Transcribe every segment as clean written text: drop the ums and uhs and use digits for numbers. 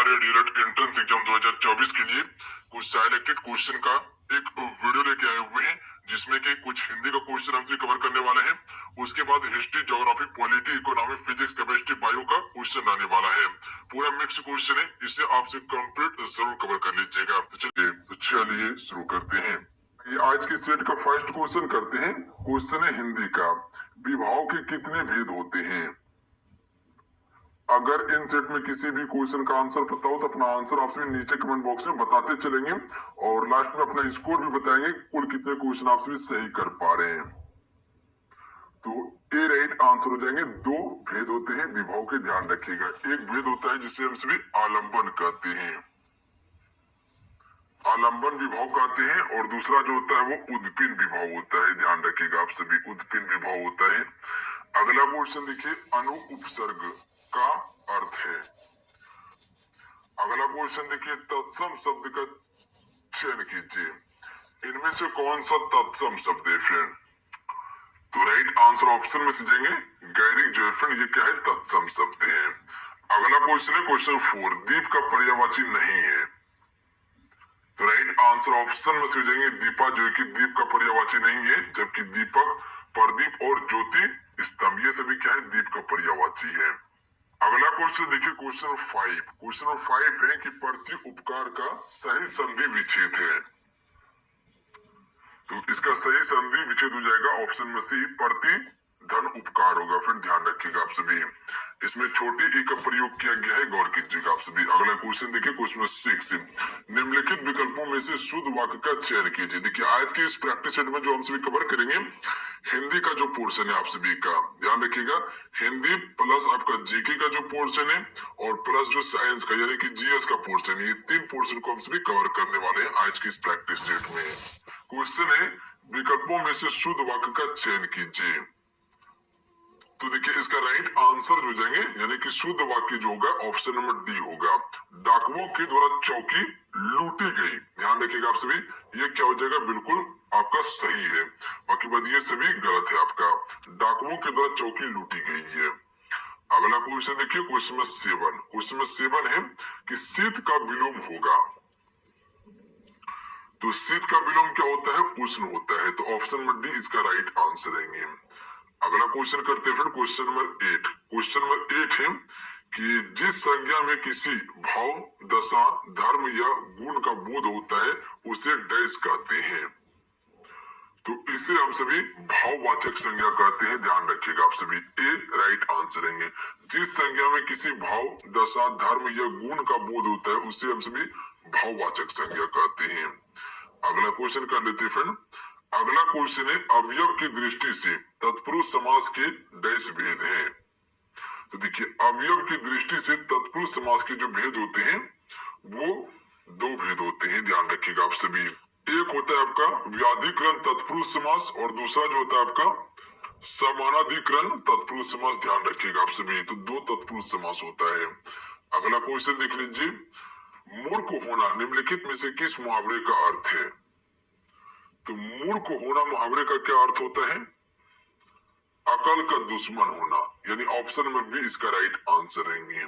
हमारे DElEd entrance exam 2024 के लिए कुछ सिलेक्टेड क्वेश्चन का एक वीडियो लेके आए हुए हैं, जिसमें कि कुछ हिंदी का क्वेश्चन हमसे कवर करने वाले हैं। उसके बाद history, geography, polity, economy, physics, chemistry, bio का क्वेश्चन आने वाला है। पूरा मिक्स क्वेश्चन है, इसे आपसे कंप्लीट जरूर कवर कर लीजिएगा। तो चलिए शुरू करते हैं। ये आज के सेट का फर्स्ट क्वेश्चन करते हैं। क्वेश्चन है हिंदी का, विभाव के कितने भेद होते हैं? अगर इन सेट में किसी भी क्वेश्चन का आंसर पता हो तो अपना आंसर आपसे नीचे कमेंट बॉक्स में बताते चलेंगे और लास्ट में अपना स्कोर भी बताएंगे कुल कितने क्वेश्चन आपसे सही कर पा रहे हैं। तो ए राइट आंसर हो जाएंगे। दो भेद होते हैं विभाव के, ध्यान रखिएगा। एक भेद होता है जिसे हम सभी आलंबन कहते हैं, आलंबन विभाव कहते हैं, और दूसरा जो होता है वो उद्दीपन विभाव होता है। ध्यान रखिएगा आप सभी, उद्दीपन विभाव होता है। अगला क्वेश्चन देखिए, अनु उपसर्ग का अर्थ है। अगला क्वेश्चन देखिए, तत्सम शब्द का चयन कीजिए। इनमें से कौन सा तत्सम शब्द है फ्रेंड? तो राइट आंसर ऑप्शन में से जाएंगे गैरिक जॉयफ्रेंड, ये क्या है? तत्सम शब्द है। अगला क्वेश्चन है क्वेश्चन 4, दीप का पर्यायवाची नहीं है। तो राइट आंसर ऑप्शन में से जाएंगे दीपा, जो कि दीप का पर्यायवाची नहीं है, जबकि दीपक, प्रदीप और ज्योति स्तंभ ये सभी क्या है? दीप का पर्यायवाची है। अगला क्वेश्चन देखिए क्वेश्चन 5। क्वेश्चन 5 है कि प्रति उपकार का सही संधि विच्छेद है। तो इसका सही संधि विच्छेद हो जाएगा ऑप्शन में सी, प्रति धन उपकार होगा। फिर ध्यान रखिएगा आप सभी, इसमें छोटी ई का प्रयोग किया गया है, गौर कीजिएगा आप सभी। अगला क्वेश्चन देखिए क्वेश्चन 6, निम्नलिखित विकल्पों में से शुद्ध वाक्य का चयन कीजिए। देखिए आज की इस प्रैक्टिस सेट में जो हम सभी कवर करेंगे, हिंदी का जो पोर्शन है आप सभी का, ध्यान रखिएगा, हिंदी प्लस आपका जीके का जो पोर्शन है और प्लस जो साइंस का यानी कि जीएस का पोर्शन है, ये तीन पोर्शन को हम सभी कवर करने वाले हैं आज की इस प्रैक्टिस सेट में। क्वेश्चन है विकल्पों में से शुद्ध वाक्य का चयन कीजिए। तो देखिए इसका राइट आंसर हो जाएंगे, यानी कि शुद्ध वाक्य जो होगा ऑप्शन नंबर डी होगा, डाकुओं के द्वारा चौकी लूटी गई। ध्यान रखिएगा आप सभी, ये क्या हो जाएगा? बिल्कुल आपका सही है, बाकी बात ये सभी गलत है आपका। डाकुओं के द्वारा चौकी लूटी गई है। अगला क्वेश्चन देखिए क्वेश्चन 7। क्वेश्चन 7 है कि शीत का विलोम होगा। तो शीत का विलोम क्या होता है? उष्ण होता है। तो ऑप्शन नंबर डी इसका राइट आंसर रहेंगे। अगला क्वेश्चन करते हैं फिर क्वेश्चन नंबर 8। क्वेश्चन नंबर 8 है कि जिस संज्ञा में किसी भाव, दशा, धर्म या गुण का बोध होता है उसे डैश कहते हैं। तो इसे हम सभी भाववाचक संज्ञा कहते हैं। ध्यान रखिएगा आप सभी, ए राइट आंसर रहेंगे। जिस संज्ञा में किसी भाव, दशा, धर्म या गुण का बोध होता है उसे हम सभी भाववाचक संज्ञा कहते हैं। अगला क्वेश्चन कर लेते हैं फ्रेंड। अगला क्वेश्चन है अवयव की दृष्टि से तत्पुरुष समास के डैश भेद है। तो देखिए अवयव की दृष्टि से तत्पुरुष समास के जो भेद होते हैं वो दो भेद होते हैं। ध्यान रखिएगा आप सभी, एक होता है आपका व्याधिकरण तत्पुरुष समास और दूसरा जो होता है आपका समानाधिकरण तत्पुरुष समास। ध्यान रखिएगा आप सभी, तो दो तत्पुरुष समास होता है। अगला क्वेश्चन देख लीजिए, मूर्ख होना निम्नलिखित में से किस मुहावरे का अर्थ है? तो मूर्ख होना मुहावरे का क्या अर्थ होता है? अकल का दुश्मन होना, यानी ऑप्शन में भी इसका राइट आंसर रहेंगे।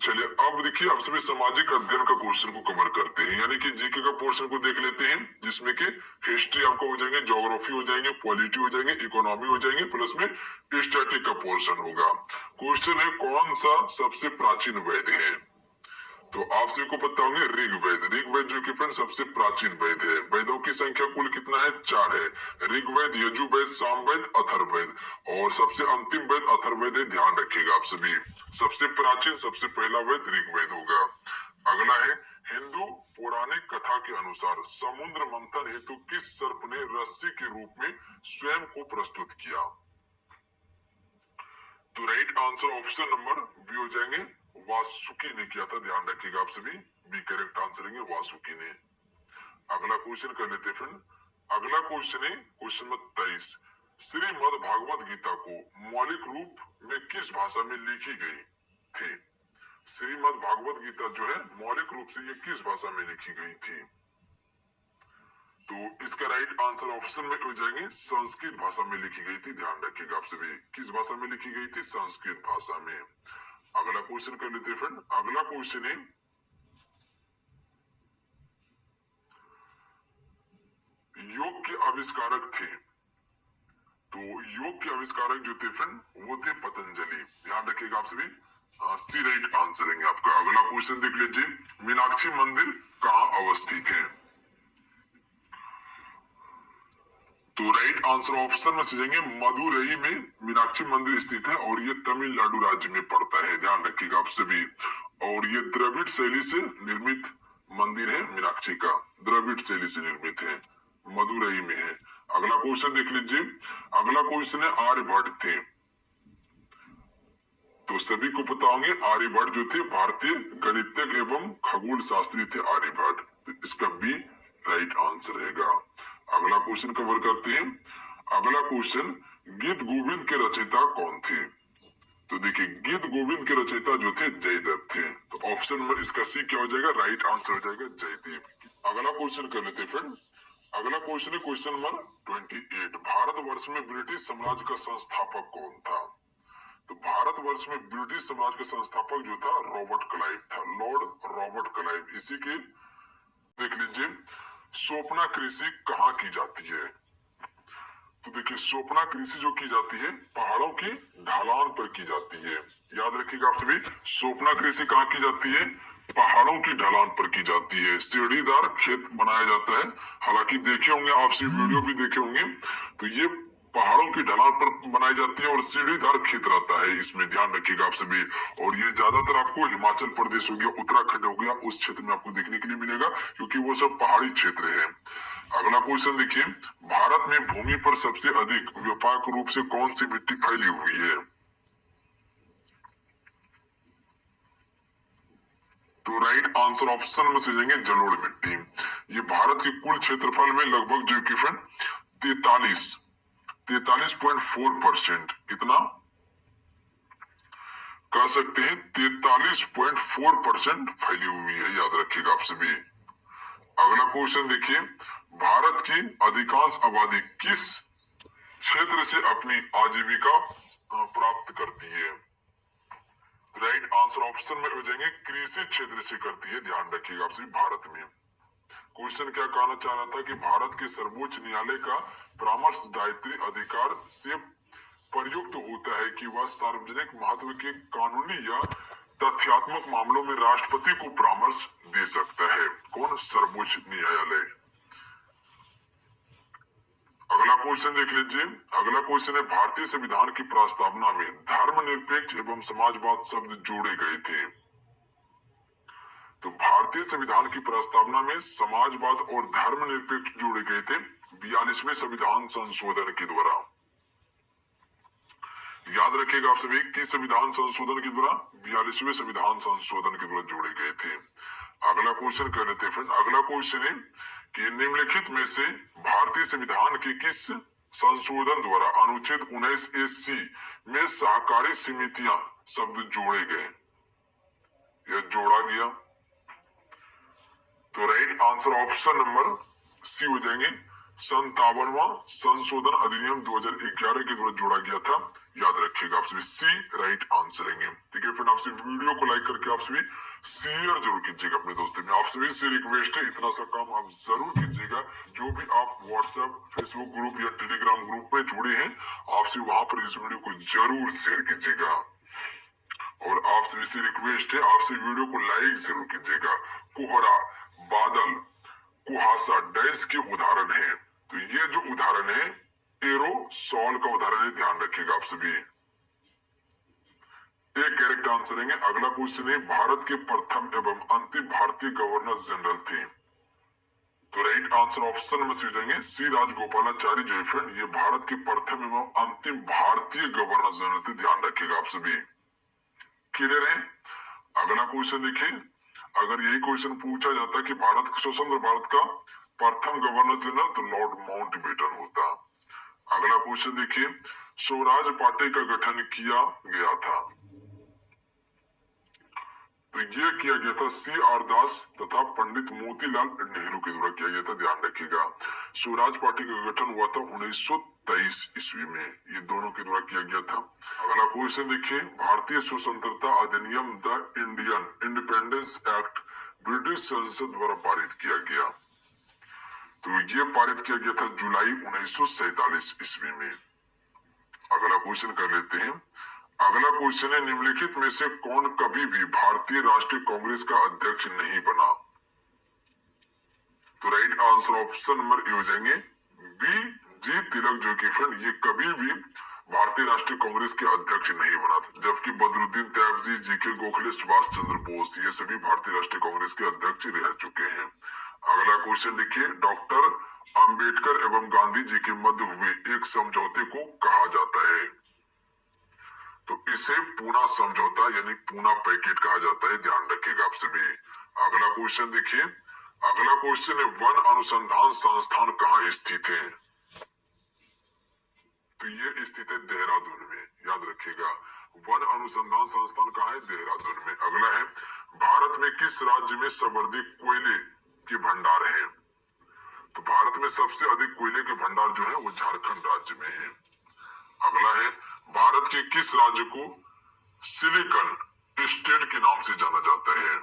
चलिए अब देखिए आप सभी सामाजिक अध्ययन का क्वेश्चन को कवर करते हैं, यानी कि जीके का पोर्शन को देख लेते हैं, जिसमें कि हिस्ट्री आपका हो जाएंगे, ज्योग्राफी हो जाएंगे, पॉलिटी हो जाएंगे, इकोनॉमी हो जाएंगे, प्लस में स्टैटिक का पोर्शन होगा। क्वेश्चन है कौन सा सबसे प्राचीन वेद है? तो आप सभी को पता होंगे ऋग्वेद। ऋग्वेद जो कि फ्रेंड सबसे प्राचीन वेद है। वेदों की संख्या कुल कितना है? 4 है, ऋग्वेद, यजुर्वेद, सामवेद, अथर्ववेद, और सबसे अंतिम वेद अथर्ववेद है। ध्यान रखिएगा आप सभी, सबसे प्राचीन सबसे पहला वेद ऋग्वेद होगा। अगला है हिंदू पौराणिक कथा के अनुसार समुद्र मंथन हेतु किस सर्प ने रस्सी के रूप में स्वयं को प्रस्तुत किया? तो right answer option number B हो जाएंगे, वासुकी ने किया था। ध्यान रखिएगा आप सभी, बी करेक्ट आंसर है वासुकी ने। अगला क्वेश्चन कर लेते हैं फ्रेंड। अगला क्वेश्चन है क्वेश्चन नंबर 23, श्रीमद् भागवत गीता को मौलिक रूप में किस भाषा में लिखी गई थी? श्रीमद् भागवत गीता जो है मौलिक रूप से ये किस भाषा में लिखी गई थी? तो इसका राइट आंसर ऑप्शन में हो जाएंगे संस्कृत भाषा में लिखी गई थी। ध्यान रखिएगा आप सभी, किस भाषा में लिखी गई थी? संस्कृत भाषा में। अगला क्वेश्चन कर लेते हैं फ्रेंड। अगला क्वेश्चन है योग के आविष्कारक थे। तो योग के आविष्कारक जो थे फ्रेंड वो थे पतंजलि। ध्यान रखिएगा आप सभी, सी राइट आंसर है आपका। अगला क्वेश्चन देख लीजिए, मीनाक्षी मंदिर कहाँ अवस्थित है? तो राइट आंसर ऑप्शन में समझेंगे मदुरई में मीनाक्षी मंदिर स्थित है और ये तमिलनाडु राज्य में पड़ता है। ध्यान रखिएगा आप सभी। और ये द्रविड़ शैली से निर्मित मंदिर है मीनाक्षी का, द्रविड़ शैली से निर्मित है, मदुरई में है। अगला क्वेश्चन देख लीजिए, अगला क्वेश्चन है आर्यभट्ट थे। तो सभी को पता होंगे आर्यभट्ट जो थे भारतीय गणितज्ञ एवं खगोल शास्त्री थे आर्यभट्ट। तो इसका बी राइट आंसर रहेगा। अगला क्वेश्चन कवर करते हैं। अगला क्वेश्चन, गीत गोविंद के रचयिता कौन थे? तो देखिए गीत गोविंद के रचयिता जो थे जयदेव थे। तो ऑप्शन नंबर इसका सी क्या हो जाएगा? राइट आंसर हो जाएगा जयदेव। अगला क्वेश्चन कर लेते फ्रेंड। अगला क्वेश्चन है क्वेश्चन नंबर 28। भारतवर्ष में ब्रिटिश साम्राज्य का संस्थापक कौन था? तो भारतवर्ष में ब्रिटिश साम्राज्य का संस्थापक जो था रॉबर्ट क्लाइव था, लॉर्ड रॉबर्ट क्लाइव। इसी के देख लीजिए, स्वप्ना कृषि कहाँ की जाती है? तो देखिए स्वप्ना कृषि जो की जाती है पहाड़ों की ढलान पर की जाती है। याद रखिएगा आप सभी, स्वप्ना कृषि कहाँ की जाती है? पहाड़ों की ढलान पर की जाती है। सीढ़ीदार खेत बनाया जाता है। हालांकि देखे होंगे आप सभी, वीडियो भी देखे होंगे। तो ये पहाड़ों की ढलान पर बनाई जाती है और सीढ़ीदार खेत रहता है इसमें। ध्यान रखिएगा आप सभी। और ये ज्यादातर आपको हिमाचल प्रदेश हो गया, उत्तराखंड हो गया, उस क्षेत्र में आपको देखने के लिए मिलेगा क्योंकि वो सब पहाड़ी क्षेत्र है। अगला क्वेश्चन देखिए, भारत में भूमि पर सबसे अधिक व्यापक रूप से कौन सी मिट्टी फैली हुई है? तो राइट आंसर ऑप्शन में से जाएंगे जलोढ़ मिट्टी। ये भारत के कुल क्षेत्रफल में लगभग जो कि 43.4% कितना कह सकते हैं 43.4% फैली हुई है। याद रखिएगा आप सभी। अगला क्वेश्चन देखिए, भारत की अधिकांश आबादी किस क्षेत्र से अपनी आजीविका प्राप्त करती है? राइट आंसर ऑप्शन में हो जाएंगे कृषि क्षेत्र से करती है। ध्यान रखिएगा आप सभी। भारत में क्वेश्चन क्या कहना चाह रहा था कि भारत के सर्वोच्च न्यायालय का परामर्शदायित्व अधिकार से प्रयुक्त होता है कि वह सार्वजनिक महत्व के कानूनी या तथ्यात्मक मामलों में राष्ट्रपति को परामर्श दे सकता है। कौन? सर्वोच्च न्यायालय। अगला क्वेश्चन देख लीजिए। अगला क्वेश्चन है, भारतीय संविधान की प्रस्तावना में धर्मनिरपेक्ष एवं समाजवाद शब्द जोड़े गए थे। तो भारतीय संविधान की प्रस्तावना में समाजवाद और धर्मनिरपेक्ष जोड़े गए थे 42वें संविधान संशोधन के द्वारा। याद रखिएगा आप सभी कि संविधान संशोधन के द्वारा 42वें संविधान संशोधन के द्वारा जोड़े गए थे। अगला क्वेश्चन कर लेते हैं फ्रेंड। अगला क्वेश्चन है कि निम्नलिखित में से भारतीय संविधान के किस संशोधन द्वारा अनुच्छेद 19A(c) में सहकारी समितियां शब्द जोड़े गए या जोड़ा गया? तो right answer option number C हो जाएंगे 57वां संशोधन अधिनियम 2011 के द्वारा जोड़ा गया था। याद रखिएगा आप सभी, सी राइट आंसर है। ठीक है फ्रेंड, आपसे वीडियो को लाइक करके आप सभी शेयर जरूर कीजिएगा अपने दोस्तों में। आप सभी से रिक्वेस्ट है इतना सा काम आप जरूर कीजिएगा। जो भी आप व्हाट्सएप, फेसबुक ग्रुप या टेलीग्राम ग्रुप में जुड़े हैं आपसे वहां पर इस वीडियो को जरूर शेयर कीजिएगा। और आप सभी से रिक्वेस्ट है आपसे वीडियो को लाइक जरूर कीजिएगा। कोहरा, बादल, कुहासा डैश के उदाहरण है। तो ये जो उदाहरण है एरोसॉल का उदाहरण है। ध्यान रखिएगा आप सभी। एक करेक्ट आंसर है। अगला क्वेश्चन है, भारत के प्रथम एवं अंतिम भारतीय गवर्नर जनरल थे। तो राइट आंसर ऑप्शन में से जाएंगे सी राजगोपालाचारी जो फ्रेंड ये भारत के प्रथम एवं अंतिम भारतीय गवर्नर जनरल थे। ध्यान रखिएगा आप सभी। क्लियर है? अगला क्वेश्चन देखिए, अगर यही क्वेश्चन पूछा जाता कि भारत स्वतंत्र भारत का प्रथम गवर्नर जनरल तो लॉर्ड माउंटबेटन होता। अगला क्वेश्चन देखिए, स्वराज पार्टी का गठन किया गया था। तो ये किया गया था C.R. दास तथा पंडित मोतीलाल नेहरू के द्वारा किया गया था। ध्यान रखिएगा। स्वराज पार्टी का गठन हुआ था 1923 ईस्वी में। ये दोनों के द्वारा किया गया था। अगला क्वेश्चन देखिए, भारतीय स्वतंत्रता अधिनियम the Indian independence act British संसद द्वारा पारित किया गया। तो ये पारित किया गया था जुलाई 1947 ईस्वी में। अगला क्वेश्चन कर लेते हैं। अगला क्वेश्चन है, निम्नलिखित में से कौन कभी भी भारतीय राष्ट्रीय कांग्रेस का अध्यक्ष नहीं बना? तो right answer option number A हो जाएंगे बी जी तिलक, जो कि फ्रेंड ये कभी भी भारतीय राष्ट्रीय कांग्रेस के अध्यक्ष नहीं बना था। जबकि बदरुद्दीन तैयबजी, जी.के. गोखले, सुभाष चंद्र बोस ये सभी भारतीय राष्ट्रीय कांग्रेस के अध्यक्ष रह चुके हैं। अगला क्वेश्चन देखिए, डॉक्टर अंबेडकर एवं गांधी जी के मध्य हुए एक समझौते को कहा जाता है? तो इसे पूना समझौता यानी पूना पैकेट कहा जाता है, ध्यान रखिएगा आप सभी। अगला क्वेश्चन देखिए, अगला क्वेश्चन है, वन अनुसंधान संस्थान कहाँ स्थित है? तो ये स्थित है देहरादून में, याद रखिएगा। वन अनुसंधान संस्थान कहाँ है? देहरादून में। अगला है, भारत में किस राज्य में सर्वाधिक कोयले के भंडार है? तो भारत में सबसे अधिक कोयले के भंडार जो है वो झारखंड राज्य में है। अगला है, भारत के किस राज्य को सिलिकॉन स्टेट के नाम से जाना जाता है?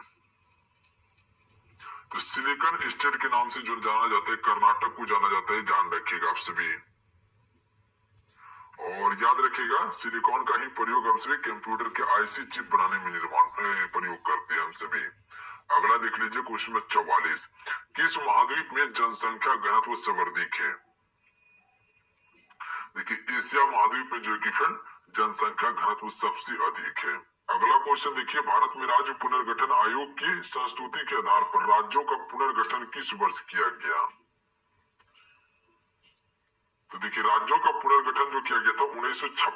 तो सिलिकॉन स्टेट के नाम से जो जाना जाता है कर्नाटक को जाना जाता है, ध्यान रखिएगा आप सभी। और याद रखिएगा सिलिकॉन का ही प्रयोग हम सभी कंप्यूटर के आईसी चिप बनाने में प्रयोग करते हैं हम सभी। अगला देख लीजिए क्वेश्चन नंबर 44, किस महाद्वीप में जनसंख्या घनत्व सर्वाधिक है? देखिए एशिया महाद्वीप में जो कि फ्रेंड जनसंख्या घनत्व सबसे अधिक है। अगला क्वेश्चन देखिए, भारत में राज्य पुनर्गठन आयोग की संस्तुति के आधार पर राज्यों का पुनर्गठन किस वर्ष किया गया? तो देखिए राज्यों का पुनर्गठन जो किया गया था 1956